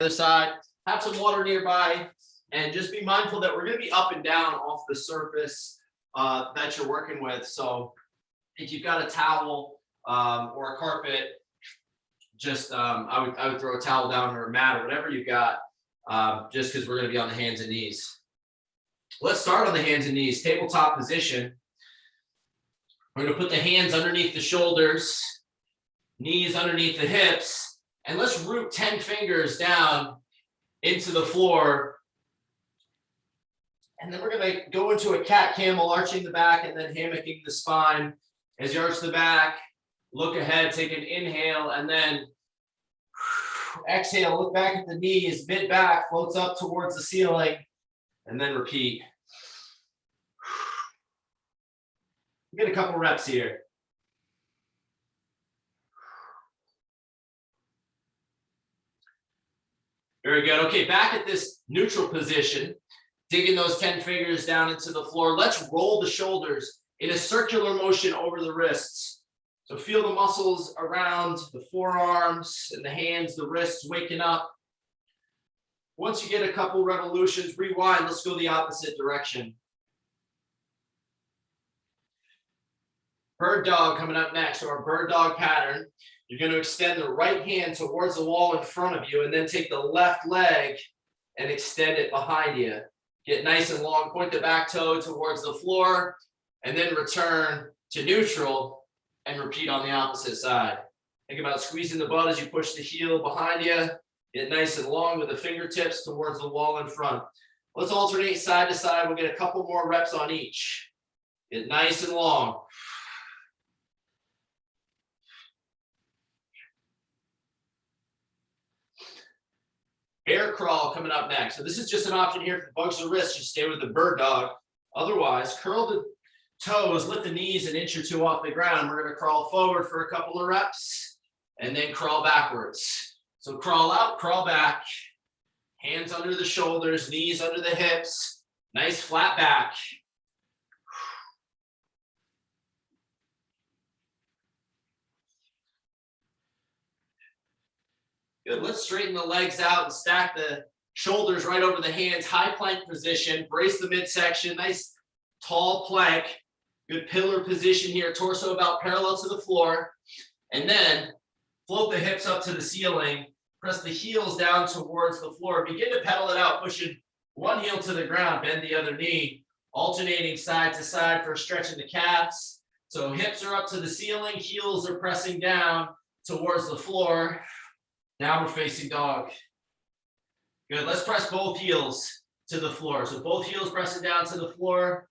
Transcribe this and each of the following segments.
other side. Have some water nearby, and just be mindful that we're going to be up and down off the surface that you're working with. So if you've got a towel or a carpet, just I would throw a towel down or a mat or whatever you've got, just because we're going to be on the hands and knees. Let's start on the hands and knees, tabletop position. We're going to put the hands underneath the shoulders, knees underneath the hips, and let's root 10 fingers down into the floor. And then we're going to go into a cat camel, arching the back and then hammocking the spine. As you arch the back, look ahead, take an inhale, and then exhale, look back at the knees, mid back floats up towards the ceiling, and then repeat. Get a couple reps here. Very good. Okay, back at this neutral position, digging those 10 fingers down into the floor. Let's roll the shoulders in a circular motion over the wrists. So feel the muscles around the forearms and the hands, the wrists waking up. Once you get a couple revolutions, rewind. Let's go the opposite direction. Bird dog coming up next, so our bird dog pattern. You're going to extend the right hand towards the wall in front of you and then take the left leg and extend it behind you. Get nice and long, point the back toe towards the floor, and then return to neutral and repeat on the opposite side. Think about squeezing the butt as you push the heel behind you. Get nice and long with the fingertips towards the wall in front. Let's alternate side to side. We'll get a couple more reps on each. Get nice and long. Bear crawl coming up next. So this is just an option here for bugs the wrist. You stay with the bird dog. Otherwise, curl the toes, lift the knees an inch or two off the ground. We're going to crawl forward for a couple of reps and then crawl backwards. So crawl out, crawl back, hands under the shoulders, knees under the hips, nice flat back. Good. Let's straighten the legs out and stack the shoulders right over the hands. High plank position. Brace the midsection. Nice tall plank. Good pillar position here. Torso about parallel to the floor. And then float the hips up to the ceiling. Press the heels down towards the floor. Begin to pedal it out, pushing one heel to the ground. Bend the other knee. Alternating side to side for stretching the calves. So hips are up to the ceiling. Heels are pressing down towards the floor. Downward facing dog. Good. Let's press both heels to the floor. So both heels pressing down to the floor.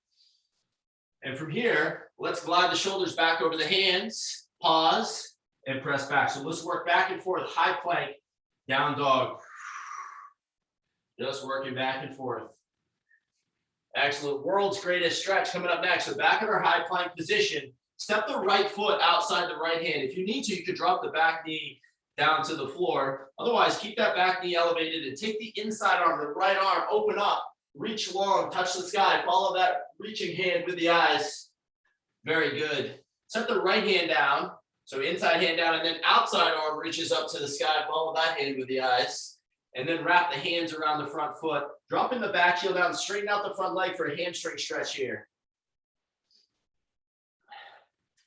And from here, let's glide the shoulders back over the hands. Pause and press back. So let's work back and forth. High plank, down dog. Just working back and forth. Excellent. World's greatest stretch coming up next. So back in our high plank position. Step the right foot outside the right hand. If you need to, you could drop the back knee down to the floor. Otherwise, keep that back knee elevated and take the inside arm, the right arm, open up, reach long, touch the sky, follow that reaching hand with the eyes. Very good. Set the right hand down. So inside hand down and then outside arm reaches up to the sky, follow that hand with the eyes. And then wrap the hands around the front foot. Dropping the back heel down, straighten out the front leg for a hamstring stretch here.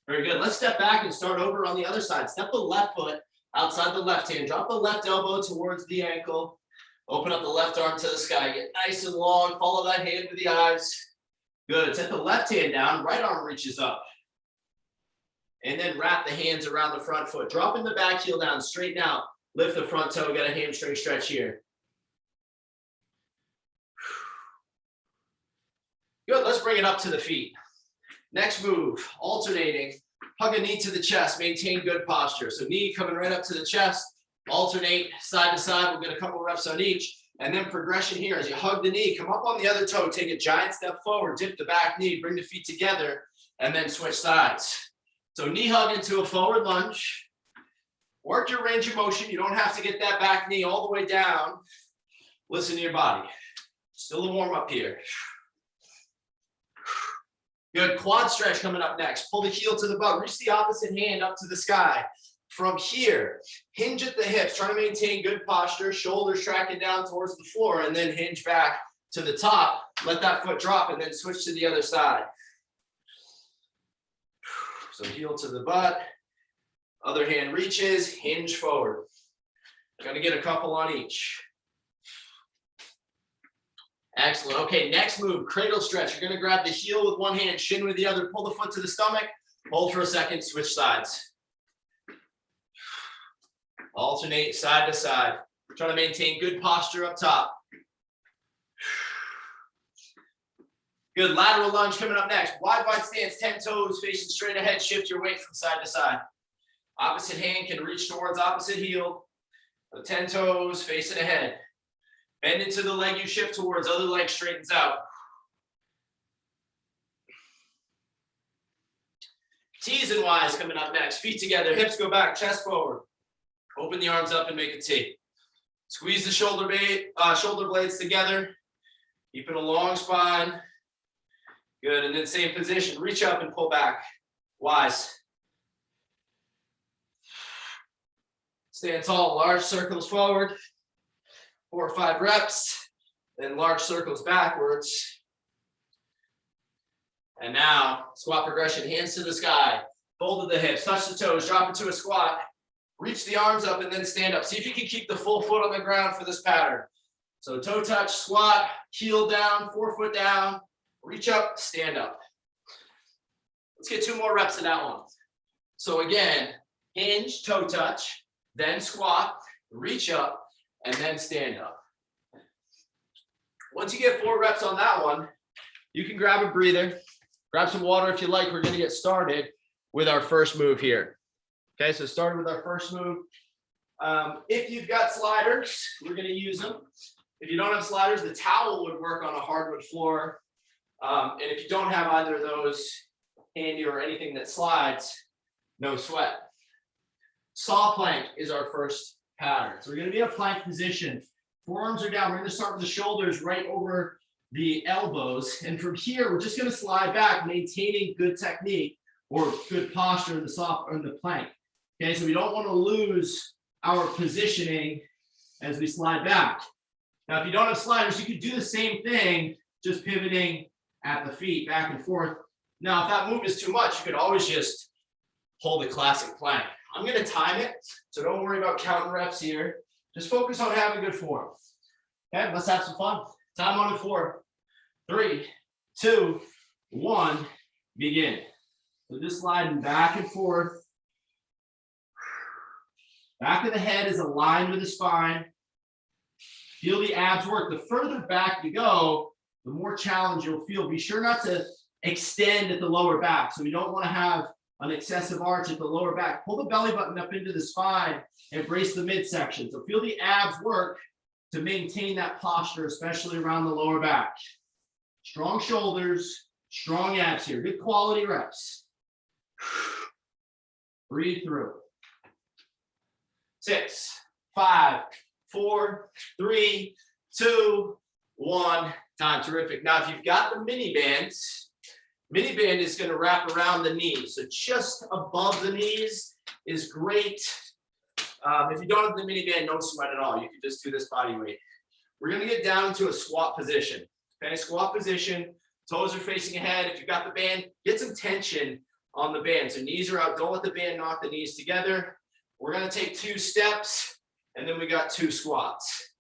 Very good. Let's step back and start over on the other side. Step the left foot outside the left hand. Drop the left elbow towards the ankle. Open up the left arm to the sky. Get nice and long. Follow that hand with the eyes. Good. Set the left hand down. Right arm reaches up. And then wrap the hands around the front foot. Dropping the back heel down. Straighten out. Lift the front toe. Get a hamstring stretch here. Good. Let's bring it up to the feet. Next move. Alternating. Hug a knee to the chest, maintain good posture. So knee coming right up to the chest, alternate side to side. We'll get a couple reps on each. And then progression here. As you hug the knee, come up on the other toe, take a giant step forward, dip the back knee, bring the feet together, and then switch sides. So knee hug into a forward lunge. Work your range of motion. You don't have to get that back knee all the way down. Listen to your body. Still a warm up here. Good. Quad stretch coming up next. Pull the heel to the butt. Reach the opposite hand up to the sky. From here, hinge at the hips, try to maintain good posture, shoulders tracking down towards the floor, and then hinge back to the top. Let that foot drop and then switch to the other side. So heel to the butt, other hand reaches, hinge forward. Gonna get a couple on each. Excellent. Okay, next move, cradle stretch. You're gonna grab the heel with one hand, shin with the other, pull the foot to the stomach, hold for a second, switch sides. Alternate side to side. Try to maintain good posture up top. Good, lateral lunge coming up next. Wide stance, 10 toes, facing straight ahead. Shift your weight from side to side. Opposite hand can reach towards opposite heel. So 10 toes, facing ahead. Bend into the leg you shift towards, other leg straightens out. T's and Y's coming up next. Feet together, hips go back, chest forward. Open the arms up and make a T. Squeeze the shoulder blades together. Keeping a long spine. Good, and then same position. Reach up and pull back. Y's. Stand tall, large circles forward. 4 or 5 reps. Then large circles backwards. And now, squat progression, hands to the sky. Fold the hips, touch the toes, drop into a squat. Reach the arms up and then stand up. See if you can keep the full foot on the ground for this pattern. So toe touch, squat, heel down, forefoot down, reach up, stand up. Let's get 2 more reps of that one. So again, hinge, toe touch, then squat, reach up, and then stand up. Once you get 4 reps on that one, you can grab a breather, grab some water if you like. We're gonna get started with our first move here. Okay, so starting with our first move. If you've got sliders, we're gonna use them. If you don't have sliders, the towel would work on a hardwood floor. And if you don't have either of those handy or anything that slides, no sweat. Saw plank is our first pattern. So we're gonna be in a plank position. Forearms are down. We're gonna start with the shoulders right over the elbows. And from here, we're just gonna slide back, maintaining good technique or good posture in the plank. Okay, so we don't want to lose our positioning as we slide back. Now, if you don't have sliders, you could do the same thing, just pivoting at the feet back and forth. Now, if that move is too much, you could always just hold a classic plank. I'm going to time it, so don't worry about counting reps here. Just focus on having good form. Okay, let's have some fun. Time on in 4, 3, 2, 1, begin. So just sliding back and forth. Back of the head is aligned with the spine. Feel the abs work. The further back you go, the more challenge you'll feel. Be sure not to extend at the lower back. So we don't want to have an excessive arch at the lower back. Pull the belly button up into the spine and brace the midsection. So feel the abs work to maintain that posture, especially around the lower back. Strong shoulders, strong abs here. Good quality reps. Breathe through. 6, 5, 4, 3, 2, 1. Time. Terrific. Now, if you've got the mini band is going to wrap around the knees. So just above the knees is great. If you don't have the mini band, no sweat at all. You can just do this body weight. We're going to get down into a squat position. Okay, squat position. Toes are facing ahead. If you've got the band, get some tension on the band. So knees are out. Don't let the band knock the knees together. We're going to take 2 steps, and then we got 2 squats.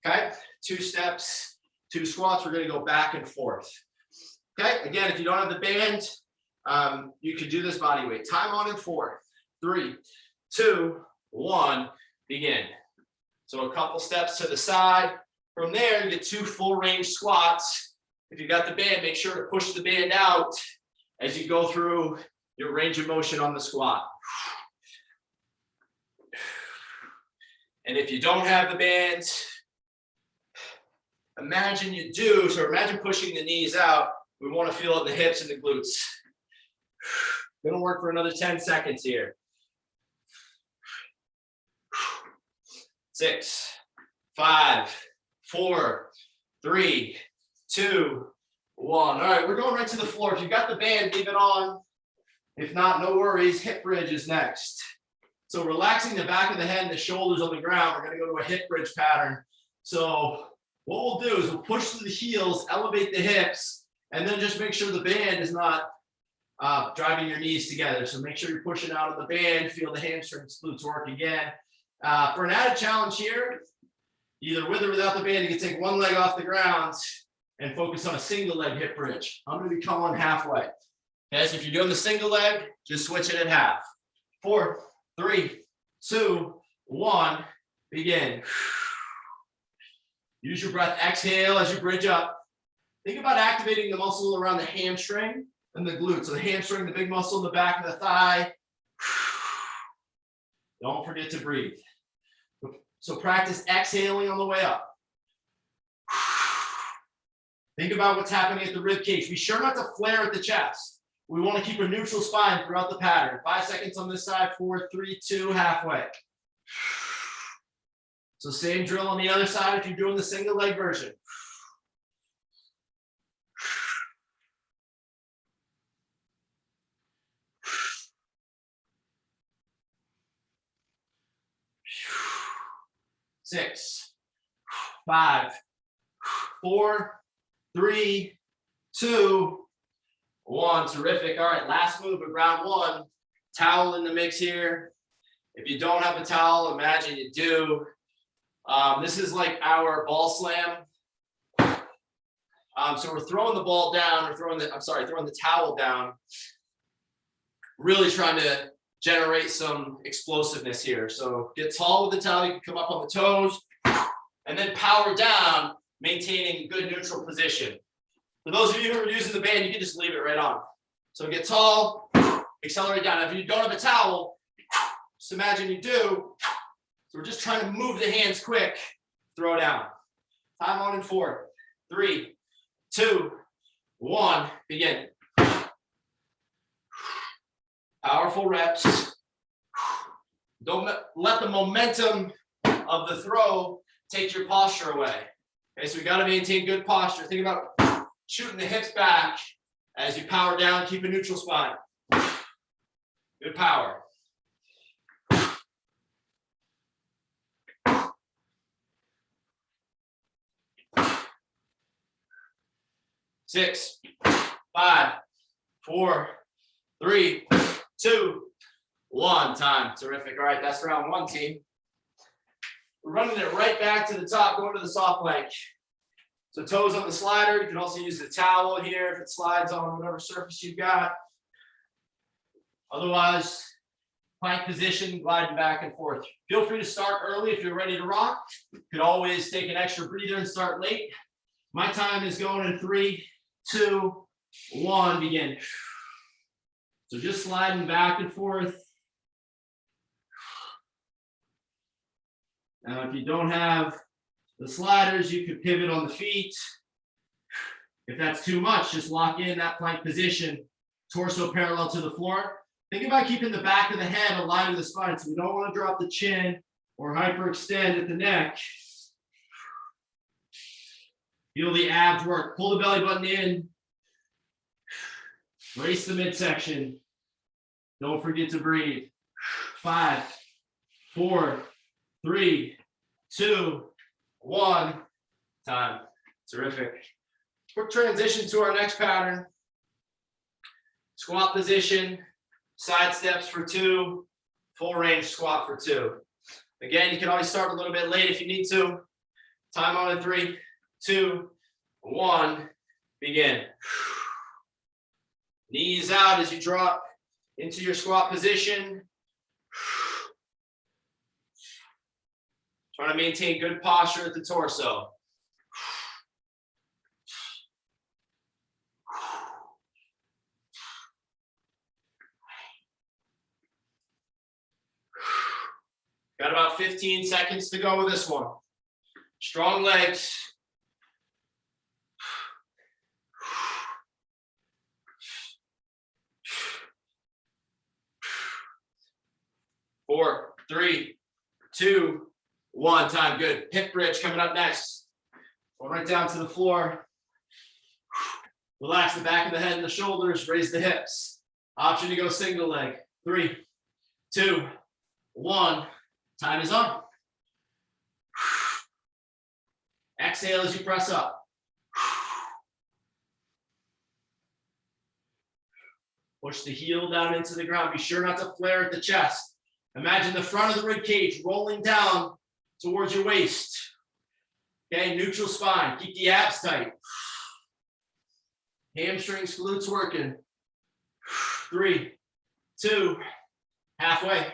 Okay, 2 steps, 2 squats. We're going to go back and forth. Okay, again, if you don't have the band, you can do this body weight. Time on in 4, 3, 2, 1, begin. So a couple steps to the side. From there, you get 2 full range squats. If you've got the band, make sure to push the band out as you go through your range of motion on the squat. And if you don't have the band, imagine you do. So imagine pushing the knees out. We want to feel it in the hips and the glutes. Gonna work for another 10 seconds here. 6, 5, 4, 3, 2, 1. All right, we're going right to the floor. If you've got the band, leave it on. If not, no worries. Hip bridge is next. So relaxing the back of the head and the shoulders on the ground, we're going to go to a hip bridge pattern. So what we'll do is we'll push through the heels, elevate the hips, and then just make sure the band is not driving your knees together. So make sure you're pushing out of the band, feel the hamstrings, glutes work again. For an added challenge here, either with or without the band, you can take one leg off the ground and focus on a single leg hip bridge. I'm going to be coming halfway. Okay, so if you're doing the single leg, just switch it at half. 4, 3, 2, 1, begin. Use your breath, exhale as you bridge up. Think about activating the muscle around the hamstring and the glute. So the hamstring, the big muscle in the back of the thigh. Don't forget to breathe. So practice exhaling on the way up. Think about what's happening at the rib cage. Be sure not to flare at the chest. We want to keep a neutral spine throughout the pattern. 5 seconds on this side, 4, 3, 2, halfway. So same drill on the other side if you're doing the single leg version. Six, 5, 4, 3, 2, 1. Terrific. All right, last move of round 1. Towel in the mix here. If you don't have a towel, imagine you do. This is like our ball slam. So we're throwing the ball down, or throwing the towel down. Really trying to generate some explosiveness here. So get tall with the towel, you can come up on the toes, and then power down, maintaining a good neutral position. For those of you who are using the band, you can just leave it right on. So get tall, accelerate down. If you don't have a towel, just imagine you do. So we're just trying to move the hands quick, throw down. Time on in 4, 3, 2, 1, begin. Powerful reps. Don't let the momentum of the throw take your posture away. Okay, so we got to maintain good posture. Think about shooting the hips back as you power down, keep a neutral spine. Good power. Six, 5, 4, 3, 2, 1. Time. Terrific. All right, that's round 1, team. We're running it right back to the top, going to the soft plank. So toes on the slider. You can also use the towel here if it slides on whatever surface you've got. Otherwise, plank position, gliding back and forth. Feel free to start early if you're ready to rock. You could always take an extra breather and start late. My time is going in 3, 2, 1, begin. So just sliding back and forth. Now, if you don't have the sliders, you could pivot on the feet. If that's too much, just lock in that plank position, torso parallel to the floor. Think about keeping the back of the head aligned with the spine. So we don't want to drop the chin or hyperextend at the neck. Feel the abs work. Pull the belly button in. Brace the midsection. Don't forget to breathe. 5, 4, 3, 2, 1. Time. Terrific. Quick transition to our next pattern. Squat position. Side steps for 2. Full range squat for 2. Again, you can always start a little bit late if you need to. Time on in 3, 2, 1. Begin. Knees out as you drop into your squat position. Trying to maintain good posture at the torso. Got about 15 seconds to go with this one. Strong legs. 4, 3, 2, 1. Time. Good. Hip bridge coming up next. Go right down to the floor. Relax the back of the head and the shoulders. Raise the hips. Option to go single leg. 3, 2, 1. Time is on. Exhale as you press up. Push the heel down into the ground. Be sure not to flare at the chest. Imagine the front of the rib cage rolling down towards your waist. Okay, neutral spine. Keep the abs tight. Hamstrings, glutes working. 3, 2, halfway.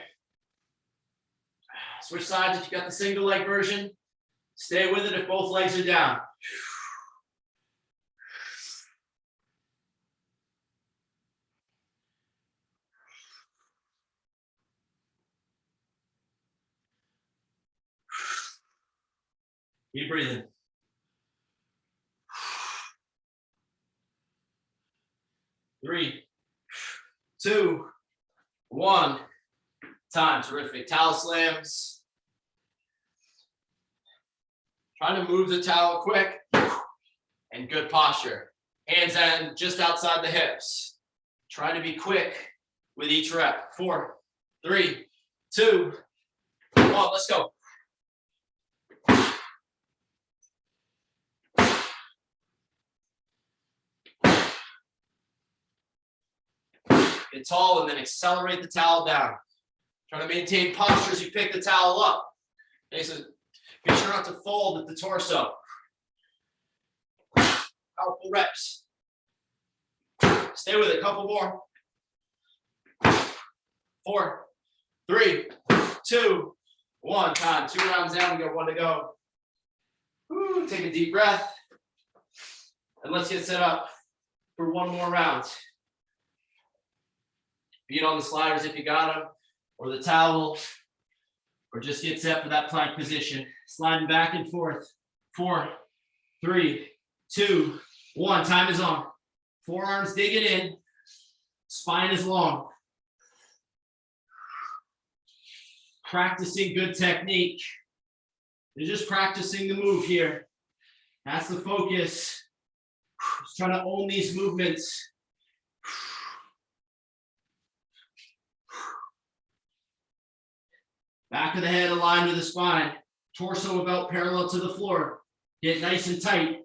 Switch sides if you got the single leg version. Stay with it if both legs are down. Keep breathing. 3, 2, 1. Time. Terrific. Towel slams. Trying to move the towel quick and good posture. Hands in just outside the hips. Try to be quick with each rep. 4, 3, 2, 1. Let's go. Get tall and then accelerate the towel down. Try to maintain posture as you pick the towel up. Okay, so make sure not to fold at the torso. Powerful reps. Stay with it. A couple more. 4, 3, 2, 1. Time. 2 rounds down. We got 1 to go. Woo, take a deep breath. And let's get set up for 1 more round. Feet on the sliders if you got them, or the towel, or just get set for that plank position. Sliding back and forth. 4, 3, 2, 1. Time is on. Forearms dig it in. Spine is long. Practicing good technique. You're just practicing the move here. That's the focus. Just trying to own these movements. Back of the head aligned with the spine. Torso about parallel to the floor. Get nice and tight.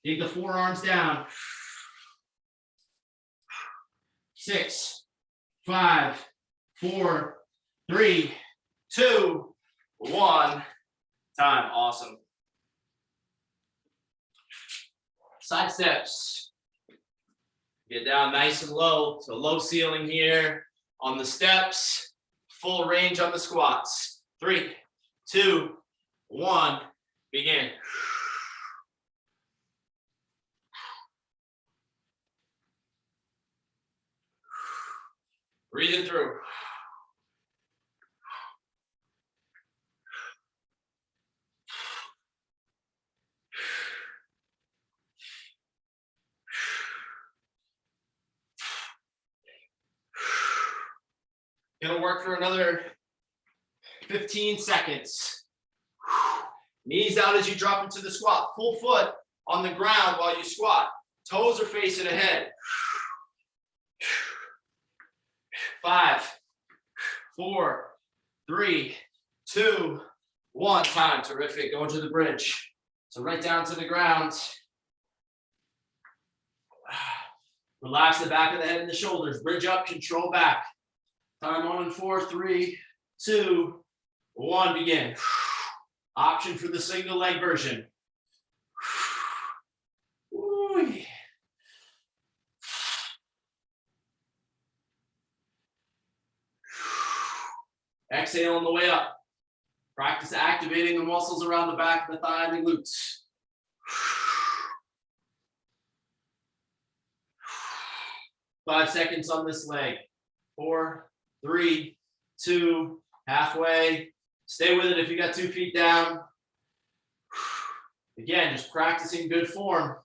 Dig the forearms down. 6, 5, 4, 3, 2, 1. Time. Awesome. Side steps. Get down nice and low. So low ceiling here on the steps. Full range on the squats. 3, 2, 1. Begin. Breathing through. Gonna work for another 15 seconds. Knees out as you drop into the squat. Full foot on the ground while you squat. Toes are facing ahead. 5, 4, 3, 2, 1. Time. Terrific. Going to the bridge. So right down to the ground. Relax the back of the head and the shoulders. Bridge up, control back. Time on in 4, 3, 2, 1. Begin. Option for the single leg version. Ooh. Exhale on the way up. Practice activating the muscles around the back of the thigh and the glutes. Five seconds on this leg. 4, 3, 2, halfway. Stay with it if you got 2 feet down. Again, just practicing good form.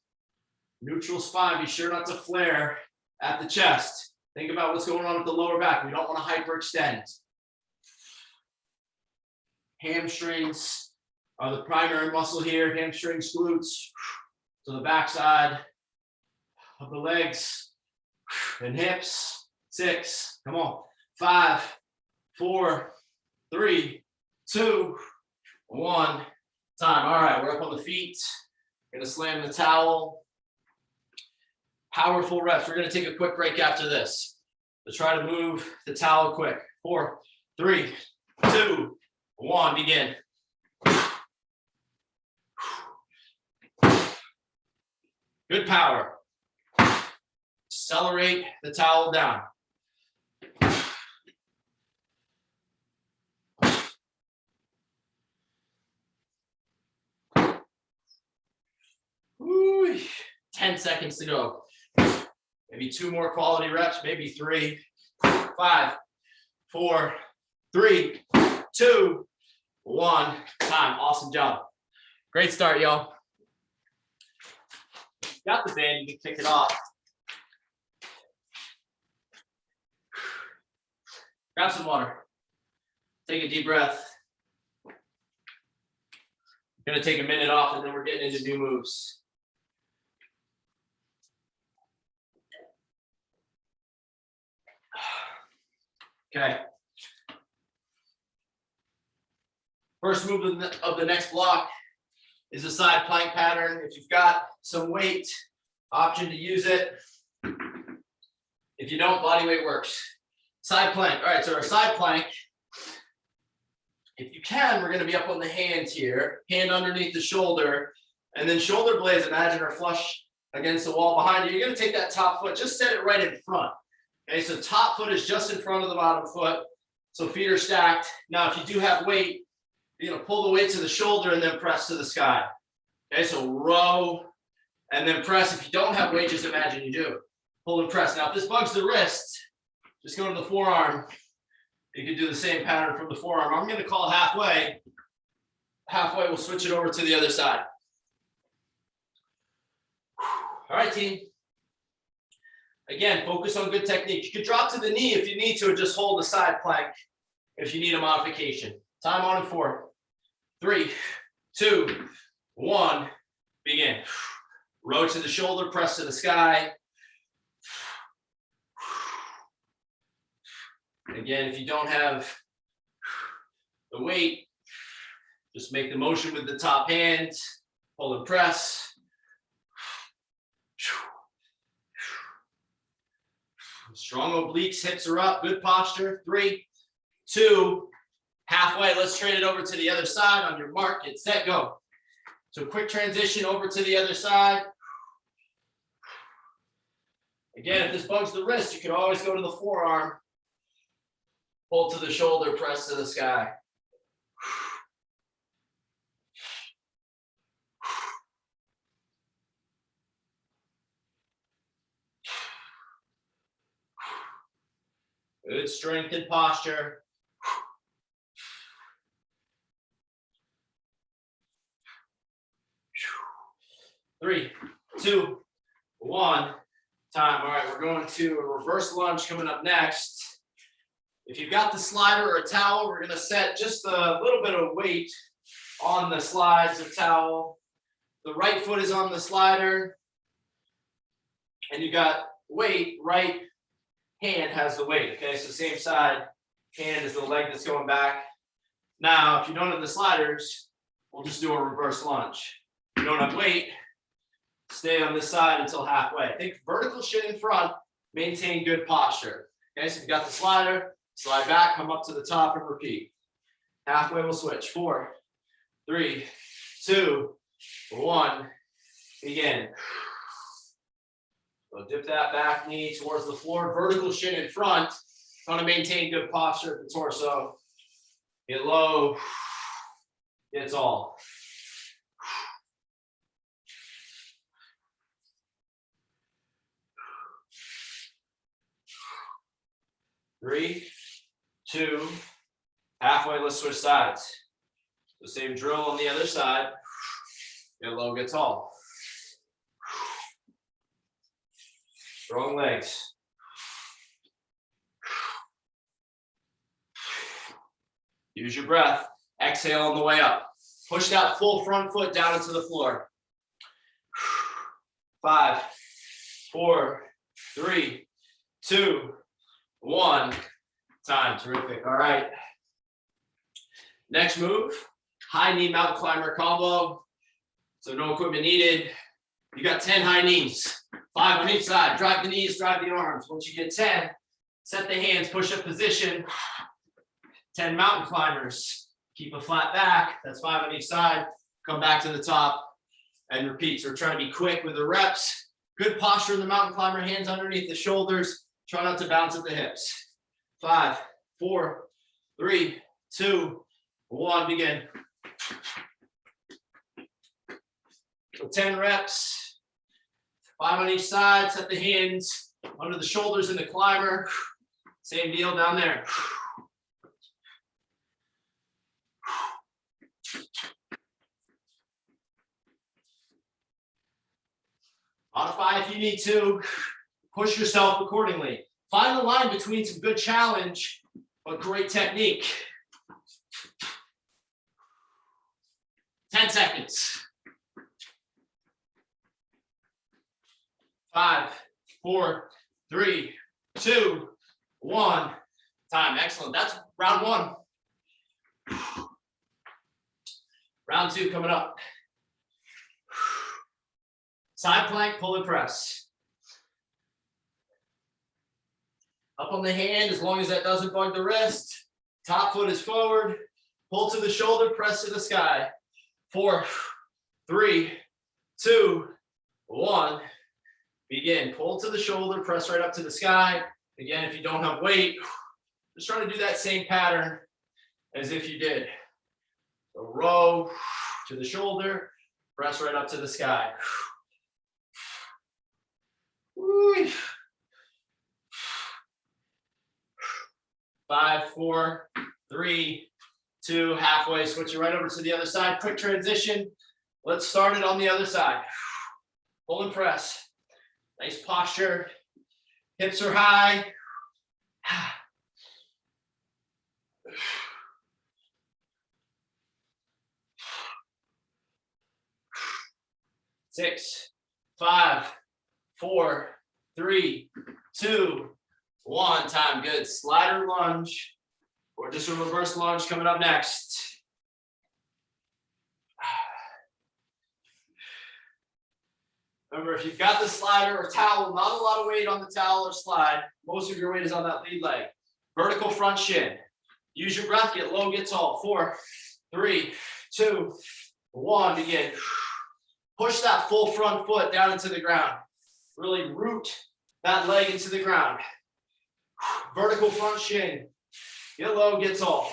Neutral spine. Be sure not to flare at the chest. Think about what's going on with the lower back. We don't want to hyperextend. Hamstrings are the primary muscle here. Hamstrings, glutes. To the backside of the legs and hips. 6. Come on. 5, 4, 3, 2, 1. Time. All right, we're up on the feet. Gonna slam the towel. Powerful reps. We're gonna take a quick break after this. So try to move the towel quick. 4, 3, 2, 1. Begin. Good power. Accelerate the towel down. Woo, 10 seconds to go. Maybe 2 more quality reps, maybe 3, 5, 4, 3, 2, 1. Time. Awesome job. Great start, y'all. Got the band, you can kick it off. Grab some water. Take a deep breath. Gonna take a minute off and then we're getting into new moves. Okay. First move of the next block is a side plank pattern. If you've got some weight, option to use it. If you don't, body weight works. Side plank. All right, so our side plank, if you can, we're going to be up on the hands here, hand underneath the shoulder, and then shoulder blades, imagine, are flush against the wall behind you. You're going to take that top foot, just set it right in front. Okay, so top foot is just in front of the bottom foot. So feet are stacked. Now, if you do have weight, you're going to pull the weight to the shoulder and then press to the sky. Okay, so row and then press. If you don't have weight, just imagine you do. Pull and press. Now, if this bugs the wrist, just go to the forearm. You can do the same pattern from the forearm. I'm going to call halfway. Halfway, we'll switch it over to the other side. All right, team. Again, focus on good technique. You can drop to the knee if you need to, or just hold the side plank if you need a modification. Time on in 4, 3, 2, 1. Begin. Row to the shoulder, press to the sky. Again, if you don't have the weight, just make the motion with the top hand, pull and press. Strong obliques, hips are up, good posture. 3, 2, halfway. Let's trade it over to the other side. On your mark, get set, go. So quick transition over to the other side. Again, if this bugs the wrist, you can always go to the forearm. Pull to the shoulder, press to the sky. Good strength and posture. 3, 2, 1. Time. All right, we're going to a reverse lunge coming up next. If you've got the slider or a towel, we're going to set just a little bit of weight on the slides of towel. The right foot is on the slider, and you got weight. Right hand has the weight. Okay, so same side. Hand is the leg that's going back. Now, if you don't have the sliders, we'll just do a reverse lunge. If you don't have weight, stay on this side until halfway. Think vertical shin in front, maintain good posture. Okay, so if you got the slider, slide back, come up to the top and repeat. Halfway, we'll switch. 4, 3, 2, 1. Begin. So dip that back knee towards the floor. Vertical shin in front. Want to maintain good posture at the torso. Get low. Get tall. 3, 2, halfway, let's switch sides. The same drill on the other side. Get low, get tall. Strong legs. Use your breath. Exhale on the way up. Push that full front foot down into the floor. 5, 4, 3, 2, 1. Time. Terrific. All right. Next move, high knee mountain climber combo. So no equipment needed. You got 10 high knees, 5 on each side. Drive the knees, drive the arms. Once you get 10, set the hands, push up position. 10 mountain climbers. Keep a flat back. That's 5 on each side. Come back to the top and repeat. So we're trying to be quick with the reps. Good posture in the mountain climber, hands underneath the shoulders. Try not to bounce at the hips. 5, 4, 3, 2, 1, begin. So 10 reps, 5 on each side. Set the hands under the shoulders in the climber. Same deal down there. Modify if you need to. Push yourself accordingly. Find the line between some good challenge, but great technique. 10 seconds. 5, 4, 3, 2, 1. Time. Excellent. That's round 1. Round 2 coming up. Side plank, pull and press. Up on the hand, as long as that doesn't bug the wrist. Top foot is forward. Pull to the shoulder, press to the sky. 4, 3, 2, 1. Begin. Pull to the shoulder, press right up to the sky. Again, if you don't have weight, just trying to do that same pattern as if you did. So row to the shoulder, press right up to the sky. 5, 4, 3, 2, halfway. Switch it right over to the other side. Quick transition. Let's start it on the other side. Pull and press. Nice posture. Hips are high. 6, 5, 4, 3, 2, 1. Time. Good. Slider lunge or just a reverse lunge coming up next. Remember, if you've got the slider or towel, not a lot of weight on the towel or slide. Most of your weight is on that lead leg. Vertical front shin. Use your breath. Get low, get tall. 4, 3, 2, 1. Begin. Push that full front foot down into the ground. Really root that leg into the ground. Vertical front shin. Get low, get tall.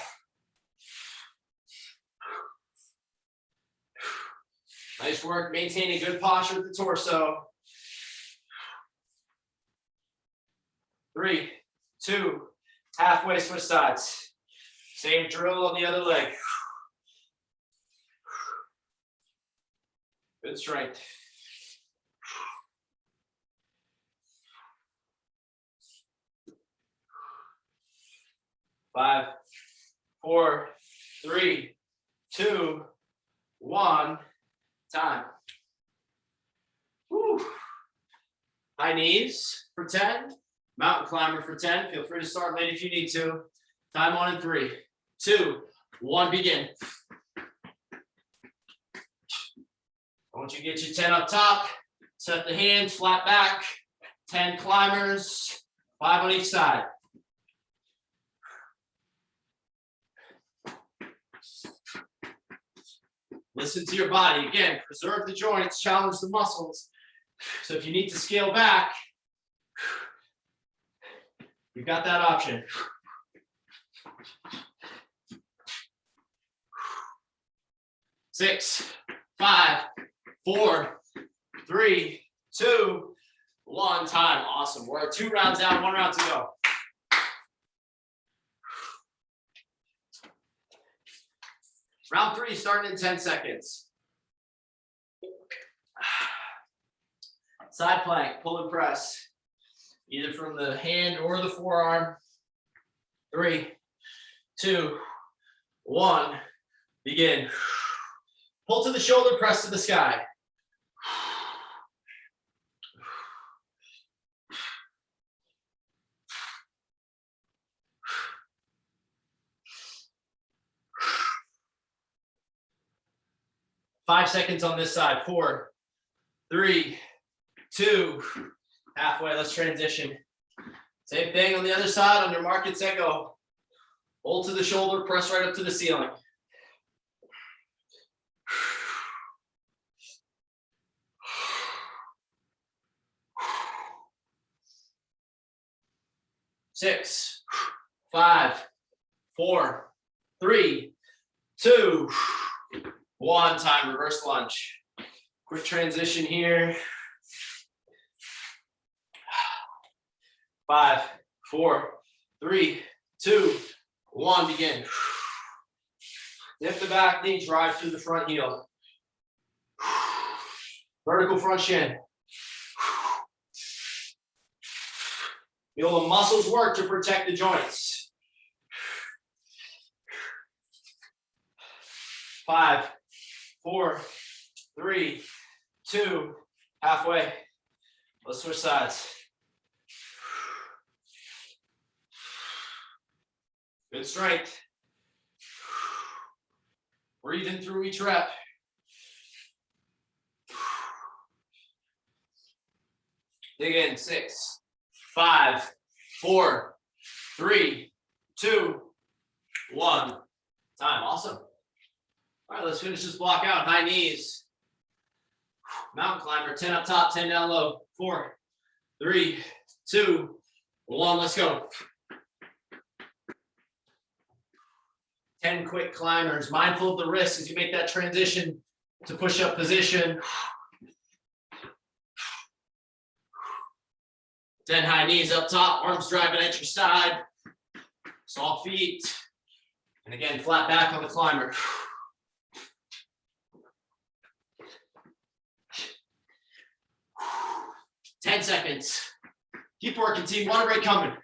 Nice work maintaining good posture with the torso. 3, 2, halfway, switch sides. Same drill on the other leg. Good strength. 5, 4, 3, 2, 1. Time. Woo. High knees for 10. Mountain climber for 10. Feel free to start late if you need to. Time on in 3, 2, 1. Begin. Once you get your 10 up top, set the hands flat back. 10 climbers, 5 on each side. Listen to your body. Again, preserve the joints, challenge the muscles. So if you need to scale back, you've got that option. 6, 5, 4, 3, 2, 1. Time. Awesome. We're 2 rounds out, 1 round to go. Round 3, starting in 10 seconds. Side plank, pull and press, either from the hand or the forearm. 3, 2, 1. Begin. Pull to the shoulder, press to the sky. 5 seconds on this side. 4, 3, 2, halfway. Let's transition. Same thing on the other side. On your mark, get set, go. Hold to the shoulder, press right up to the ceiling. Six, 5, 4, 3, 2, 1. Time, reverse lunge. Quick transition here. 5, 4, 3, 2, 1. Begin. Lift the back knee, drive through the front heel. Vertical front shin. Feel the muscles work to protect the joints. 5, 4, 3, 2, halfway. Let's switch sides. Good strength. Breathing through each rep. Dig in. 6, 5, 4, 3, 2, 1. Time. Awesome. All right, let's finish this block out. High knees. Mountain climber. 10 up top, 10 down low. 4, 3, 2, 1. Let's go. 10 quick climbers. Mindful of the wrists as you make that transition to push-up position. 10 high knees up top, arms driving at your side. Soft feet. And again, flat back on the climber. Ten seconds. Keep working, team. Water break coming.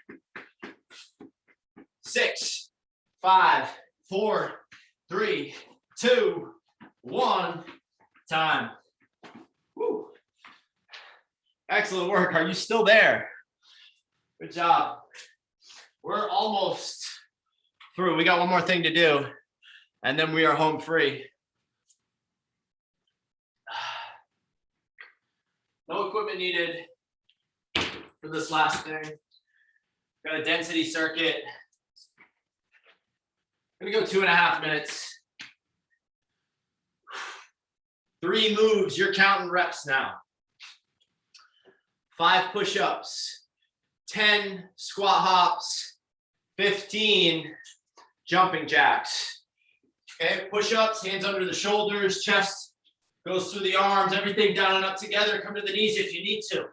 6, 5, 4, 3, 2, 1. Time. Woo. Excellent work. Are you still there? Good job. We're almost through. We got one more thing to do, and then we are home free. No equipment needed for this last thing. Got a density circuit. I'm gonna go 2.5 minutes. 3 moves, you're counting reps now. 5 push-ups, 10 squat hops, 15 jumping jacks. Okay, push-ups, hands under the shoulders, chest goes through the arms, everything down and up together. Come to the knees if you need to.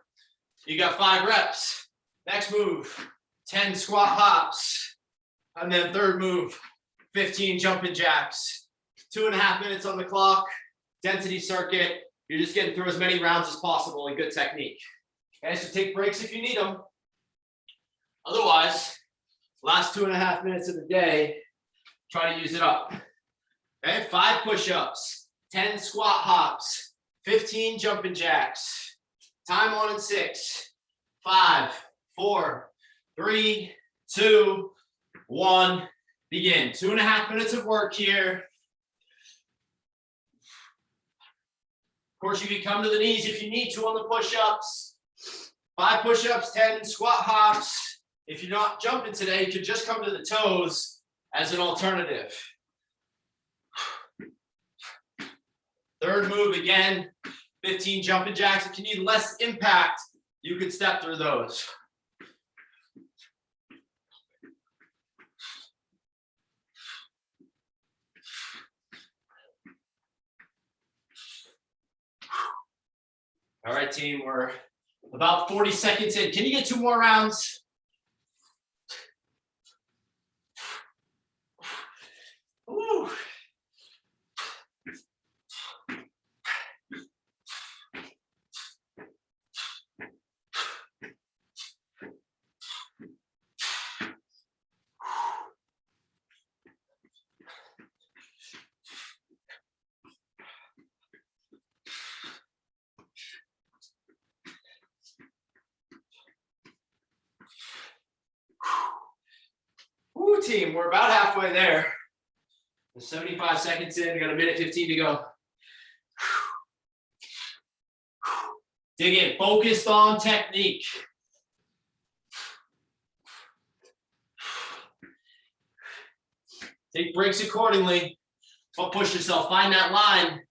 You got 5 reps. Next move, 10 squat hops. And then third move, 15 jumping jacks. 2.5 minutes on the clock, density circuit. You're just getting through as many rounds as possible in good technique. Okay, so take breaks if you need them. Otherwise, last 2.5 minutes of the day, try to use it up. Okay, 5 push-ups, 10 squat hops, 15 jumping jacks. Time on in 6, 5, 4, 3, 2, 1. Begin. 2.5 minutes of work here. Of course, you can come to the knees if you need to on the push-ups. 5 push-ups, 10 squat hops. If you're not jumping today, you could just come to the toes as an alternative. Third move again, 15 jumping jacks. If you need less impact, you could step through those. All right, team, we're about 40 seconds in. Can you get 2 more rounds? Woo. Woo, team, we're about halfway there. We're 75 seconds in, we got 1:15 to go. Dig in, focused on technique. Take breaks accordingly, but push yourself. Find that line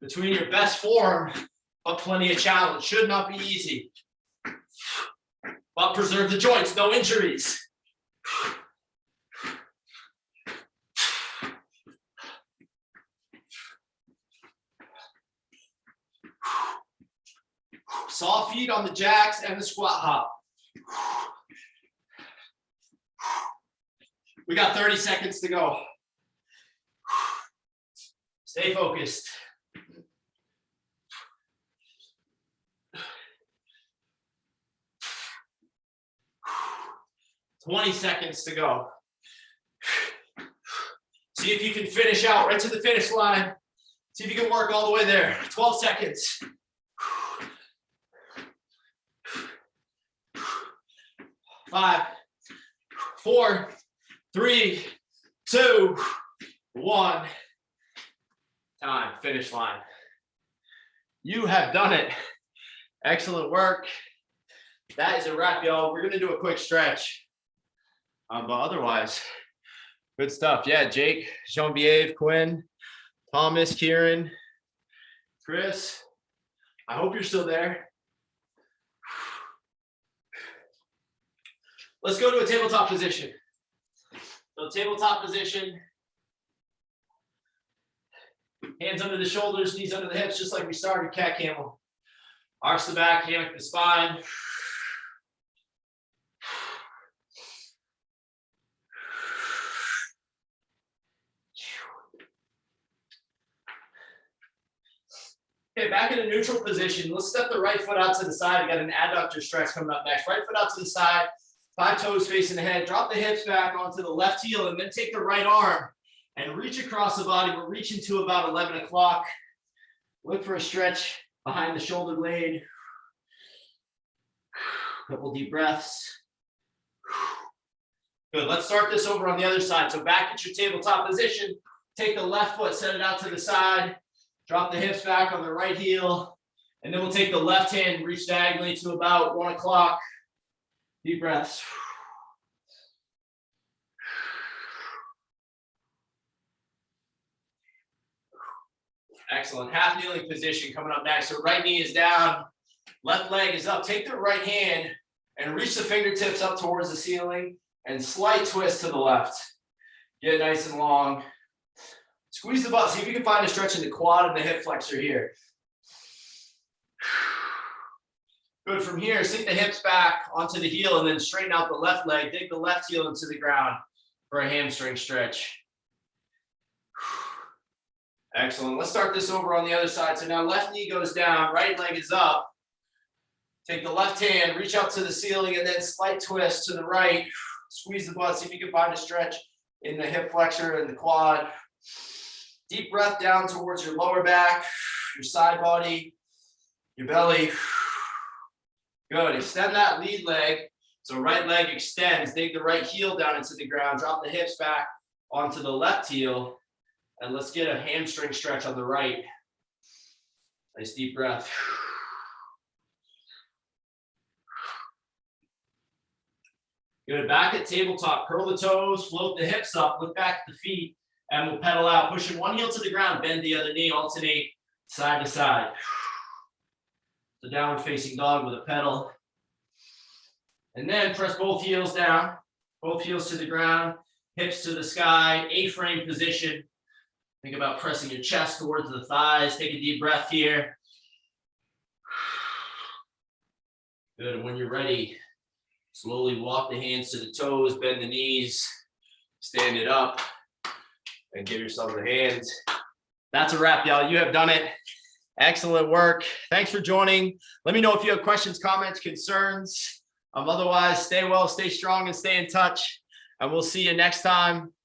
between your best form, but plenty of challenge. Should not be easy. But preserve the joints, no injuries. Soft feet on the jacks and the squat hop. We got 30 seconds to go. Stay focused. $20 seconds to go. See if you can finish out right to the finish line. See if you can work all the way there. 12 seconds. 5, 4, 3, 2, 1. Time, finish line. You have done it. Excellent work. That is a wrap, y'all. We're gonna do a quick stretch. But otherwise, good stuff. Yeah, Jake, Jean-Vieve, Quinn, Thomas, Kieran, Chris. I hope you're still there. Let's go to a tabletop position. So tabletop position. Hands under the shoulders, knees under the hips, just like we started, cat camel. Arch the back, hammock the spine. Okay, back in a neutral position. Let's step the right foot out to the side. We got an adductor stretch coming up next. Right foot out to the side, 5 toes facing ahead. Drop the hips back onto the left heel and then take the right arm and reach across the body. We're reaching to about 11 o'clock. Look for a stretch behind the shoulder blade. Couple deep breaths. Good, let's start this over on the other side. So back at your tabletop position, take the left foot, set it out to the side. Drop the hips back on the right heel, and then we'll take the left hand, reach diagonally to about 1 o'clock. Deep breaths. Excellent. Half kneeling position coming up next. So right knee is down, left leg is up. Take the right hand and reach the fingertips up towards the ceiling and slight twist to the left. Get nice and long. Squeeze the butt. See if you can find a stretch in the quad and the hip flexor here. Good. From here, sink the hips back onto the heel and then straighten out the left leg. Dig the left heel into the ground for a hamstring stretch. Excellent. Let's start this over on the other side. So now left knee goes down, right leg is up. Take the left hand, reach out to the ceiling, and then slight twist to the right. Squeeze the butt. See if you can find a stretch in the hip flexor and the quad. Deep breath down towards your lower back, your side body, your belly. Good. Extend that lead leg. So right leg extends. Dig the right heel down into the ground. Drop the hips back onto the left heel. And let's get a hamstring stretch on the right. Nice deep breath. Good. Back at tabletop. Curl the toes, float the hips up, look back at the feet. And we'll pedal out, pushing one heel to the ground, bend the other knee, alternate side to side. So downward facing dog with a pedal. And then press both heels down, both heels to the ground, hips to the sky, A-frame position. Think about pressing your chest towards the thighs. Take a deep breath here. Good, and when you're ready, slowly walk the hands to the toes, bend the knees, stand it up. And give yourself the hands. That's a wrap, y'all. You have done it. Excellent work. Thanks for joining. Let me know if you have questions, comments, concerns. Otherwise, stay well, stay strong, and stay in touch. And we'll see you next time.